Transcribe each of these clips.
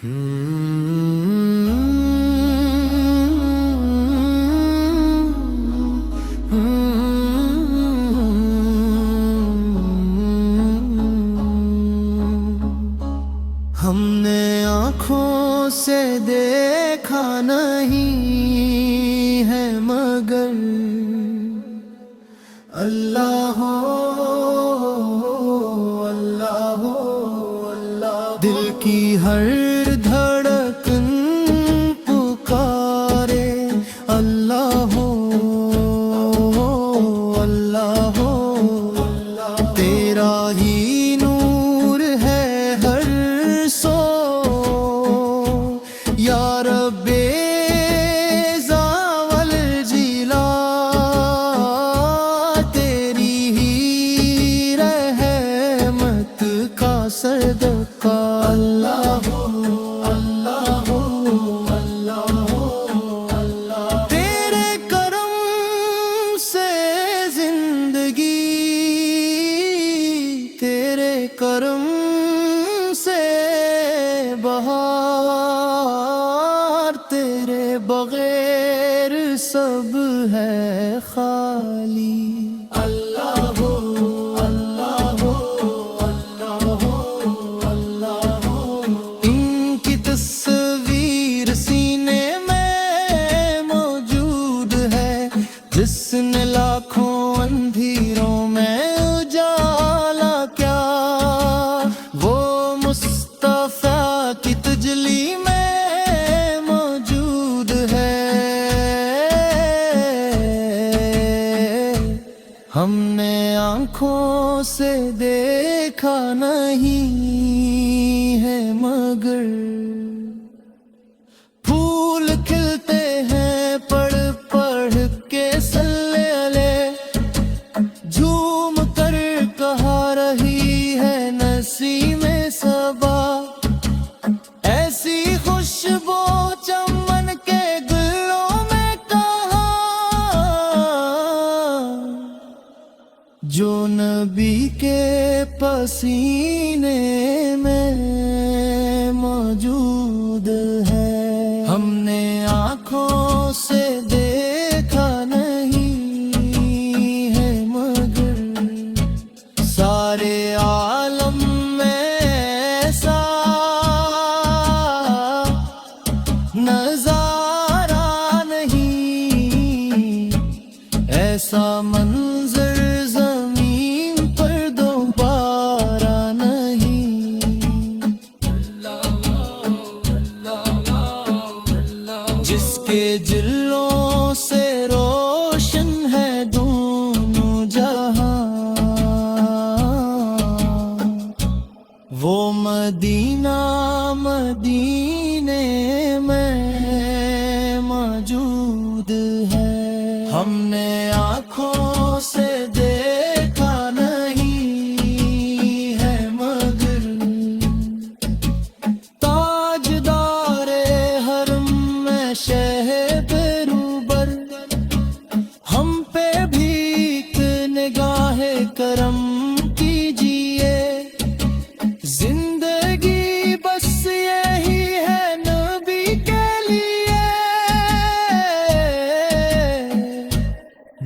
ہم نے آنکھوں سے دیکھا نہیں ہے مگر اللہ ہو اللہ ہو اللہ، دل کی ہر دھڑکن پکارے اللہ ہو اللہ ہو، تیرا ہی نور ہے ہر سو یا رب زاول جلا، تیری ہی رحمت کا صدقہ اللہ ہو اللہ ہو اللہ ہو اللہ، تیرے کرم سے زندگی، تیرے کرم سے بہار، تیرے بغیر سب ہے خالی اللہ ہو اللہ ہو اللہ ہو اللہ ہو، ان کی تصویر سینے میں موجود ہے، جس نے لاکھوں اندھیروں میں اجالا کیا، وہ مصطفیٰ کی تجلی میں موجود ہے، ہم نے آنکھوں سے دیکھا نہیں ہے مگر پھول کھلتے ہیں پڑھ پڑھ کے صلی علیہ، جھوم کر کہا رہی ہے نسیم صبا، ایسی خوشبو چمن کے گلوں میں کہاں، جو نبی کے پسینے میں موجود ہے، ہم نے آنکھوں سے دیکھا نہیں ہے مگر سارے عالم میں ایسا نظارہ نہیں، ایسا منظر زمین پر دوبارہ نہیں، جس کے جلوں سے روشن ہے دونوں جہاں، وہ مدینہ مدینے میں موجود ہے، ہم نے آنکھوں سے دیکھا نہیں ہے مگر تاجدار حرم میں شہب روبر، ہم پہ بھی ایک نگاہ کرم کیجیے، زندگی بس یہی ہے نبی کے لیے،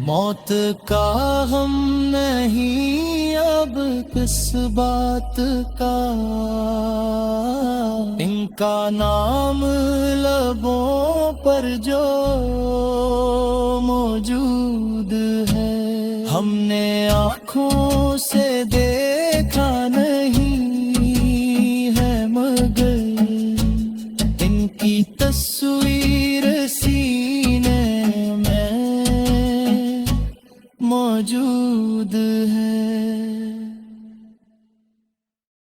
موت کا غم نہیں اب کس بات کا، ان کا نام لبوں پر جو موجود ہے، ہم نے آنکھوں سے دیکھا نہیں